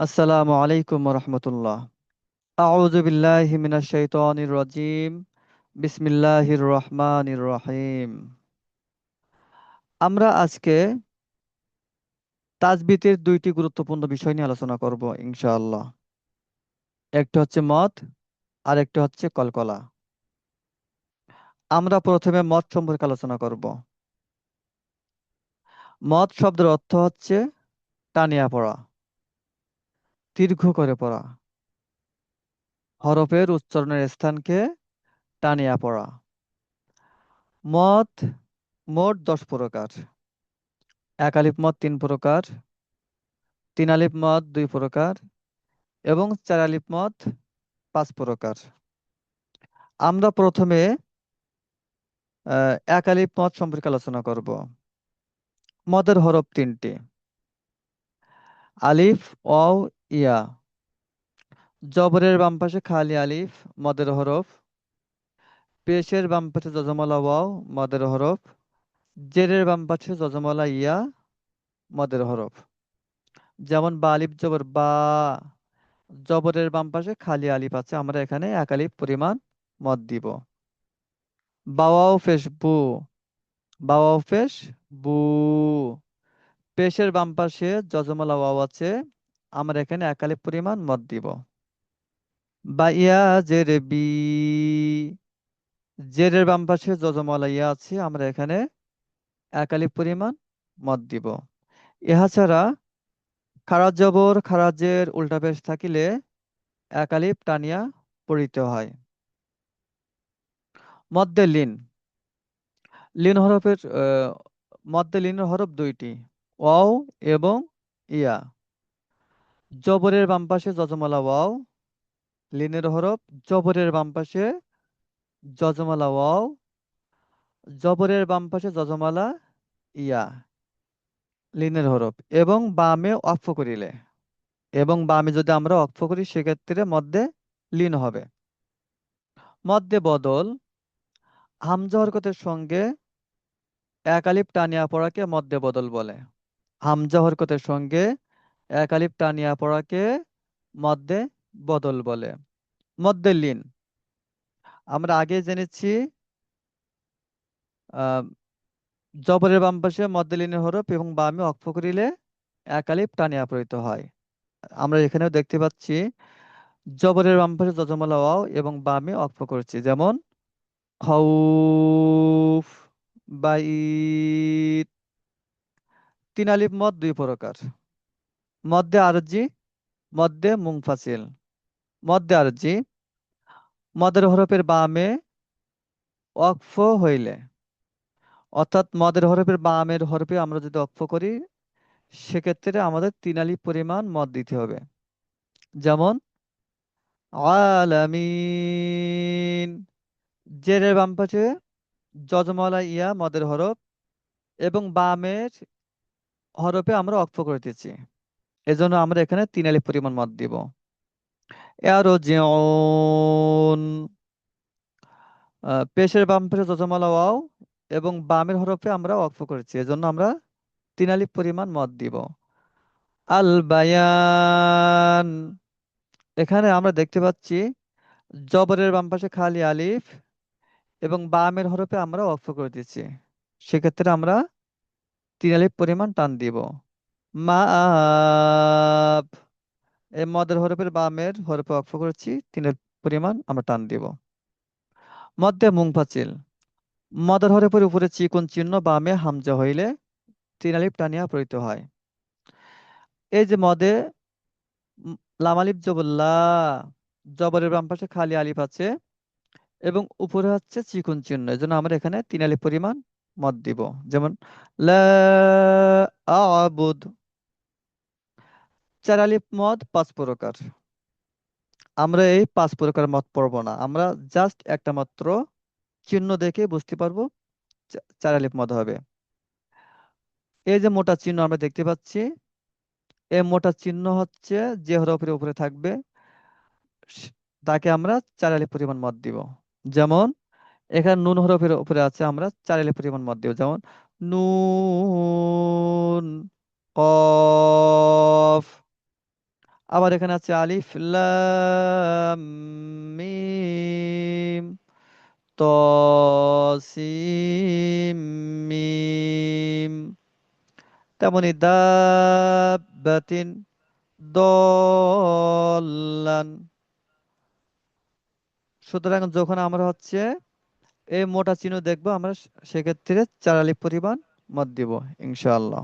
আসসালামু আলাইকুম রহমতুল্লাহ। আউযু বিল্লাহি মিনাশ শাইতানির রাজিম। বিসমিল্লাহির রহমানির রহিম। আমরা আজকে তাজবিতের দুইটি গুরুত্বপূর্ণ বিষয় নিয়ে আলোচনা করব ইনশাআল্লাহ। একটা হচ্ছে মদ আর একটা হচ্ছে কলকলা। আমরা প্রথমে মদ সম্পর্কে আলোচনা করব। মদ শব্দের অর্থ হচ্ছে টানিয়া পড়া, দীর্ঘ করে পড়া, হরফের উচ্চারণের স্থানকে টানিয়া পড়া। মদ মোট 10 প্রকার। এক আলিফ মদ 3 প্রকার, তিন আলিফ মদ 2 প্রকার এবং চার আলিফ মদ 5 প্রকার। আমরা প্রথমে এক আলিফ মদ সম্পর্কে আলোচনা করব। মদের হরফ 3টি: আলিফ, ওয়াও, ইয়া। জবরের বাম পাশে খালি আলিফ, মদের হরফ। পেশের বাম পাশে যজমলা ওয়াও, মদের হরফ। জেরের বাম পাশে যজমলা ইয়া, মদের হরফ। যেমন বা আলিফ জবর বা, জবরের বাম পাশে খালি আলিফ আছে, আমরা এখানে এক আলিফ পরিমাণ মদ দিব। বাওয়াও ফেস বু, বাওয়াও পেশ বু। পেশের বাম পাশে যজমলা ওয়াও আছে, আমরা এখানে এক আলিফ পরিমাণ মদ দিব। বা ইয়া জের বি, জেরের বাম পাশে যজমলা ইয়া আছে, আমরা এখানে এক আলিফ পরিমাণ মদ দিব। ইহা ছাড়া খারাজ জবর খারাজের উল্টা পেশ থাকিলে এক আলিফ টানিয়া পড়িতে হয়। মদ্দে লিন, লিন হরফের মদ্দে লিনের হরফ 2টি: ওয়াও এবং ইয়া। জবরের বাম পাশে যজমলা ওয়াও, লিনের হরফ। জবরের বাম পাশে যজমালা ওয়াও, জবরের বাম পাশে যজমালা ইয়া, লিনের হরফ। এবং বামে অক্ফ করিলে, এবং বামে যদি আমরা অক্ফ করি সেক্ষেত্রে মধ্যে লিন হবে। মধ্যে বদল, হামজা হরকতের সঙ্গে এক আলিফ টানিয়া পড়াকে মধ্যে বদল বলে। হামজা হরকতের সঙ্গে এক আলিফ টানিয়া পড়াকে মধ্যে বদল বলে। মধ্যে লিন আমরা আগে জেনেছি, আহ জবরের বাম পাশে মধ্যে লিনের হরফ এবং বামে অক্ফ করিলে এক আলিফ টানিয়া পড়িতে হয়। আমরা এখানেও দেখতে পাচ্ছি জবরের বাম পাশে যজমালা ওয়াও এবং বামে অক্ফ করেছি, যেমন খাউফ, বাইত। তিন আলিফ মদ 2 প্রকার: মধ্যে আরজি, মধ্যে মুনফাসিল। মধ্যে আরজি মদের হরফের বামে অক্ফ হইলে, অর্থাৎ মদের হরফের বামের হরফে আমরা যদি অক্ফ করি সেক্ষেত্রে আমাদের 3 আলিফ পরিমাণ মদ দিতে হবে। যেমন আলামিন। জেরের বাম পাশে যজমালা ইয়া, মদের হরফ, এবং বামের হরফে আমরা অক্ফ করিতেছি, এজন্য আমরা এখানে 3 আলিফ পরিমাণ মদ দিব। ইয়ারজিউন, পেশের বাম পাশে যজমালা ওয়াও এবং বামের হরফে আমরা অক্ফ করেছি, এজন্য আমরা 3 আলিফ পরিমাণ মদ দিব। আল বায়ান, এখানে আমরা দেখতে পাচ্ছি জবরের বাম পাশে খালি আলিফ এবং বামের হরফে আমরা অক্ফ করে দিচ্ছি, সেক্ষেত্রে আমরা 3 আলিফ পরিমাণ টান দিব। মাপ, এই মদের হরফের বামের হরফে অক্ফ করেছি, 3 আলিফ পরিমাণ আমরা টান দিব। মধ্যে মুনফাসিল, মদের হরফের উপরে চিকন চিহ্ন বামে হামজা হইলে 3 আলিফ টানিয়া পড়িতে হয়। এই যে মদে লাম আলিফ জবর লা, জবরের বাম পাশে খালি আলিফ আছে এবং উপরে হচ্ছে চিকন চিহ্ন, এজন্য আমরা এখানে 3 আলিফ পরিমাণ মদ দিব। যেমন লা আবুদ। চার আলিফ মদ 5 প্রকার। আমরা এই 5 প্রকার মদ পড়বো না, আমরা জাস্ট একটা মাত্র চিহ্ন দেখে বুঝতে পারবো 4 আলিফ মদ হবে। এই যে মোটা চিহ্ন আমরা দেখতে পাচ্ছি, এই মোটা চিহ্ন হচ্ছে যে হরফের উপরে থাকবে স- তাকে আমরা 4 আলিফ পরিমাণ মদ দিব। যেমন এখানে নুন হরফের উপরে আছে, আমরা 4 আলিফ পরিমাণ মদ দিব। যেমন নুন, কফ। আবার এখানে আছে আলিফ লাম মিম ত সিম মিম। তেমনি দাব্বাতিন দল্লান। সুতরাং যখন আমরা হচ্ছে এই মোটা চিহ্ন দেখবো আমরা সেক্ষেত্রে 4 আলিফ পরিমাণ মদ দিব ইনশাআল্লাহ।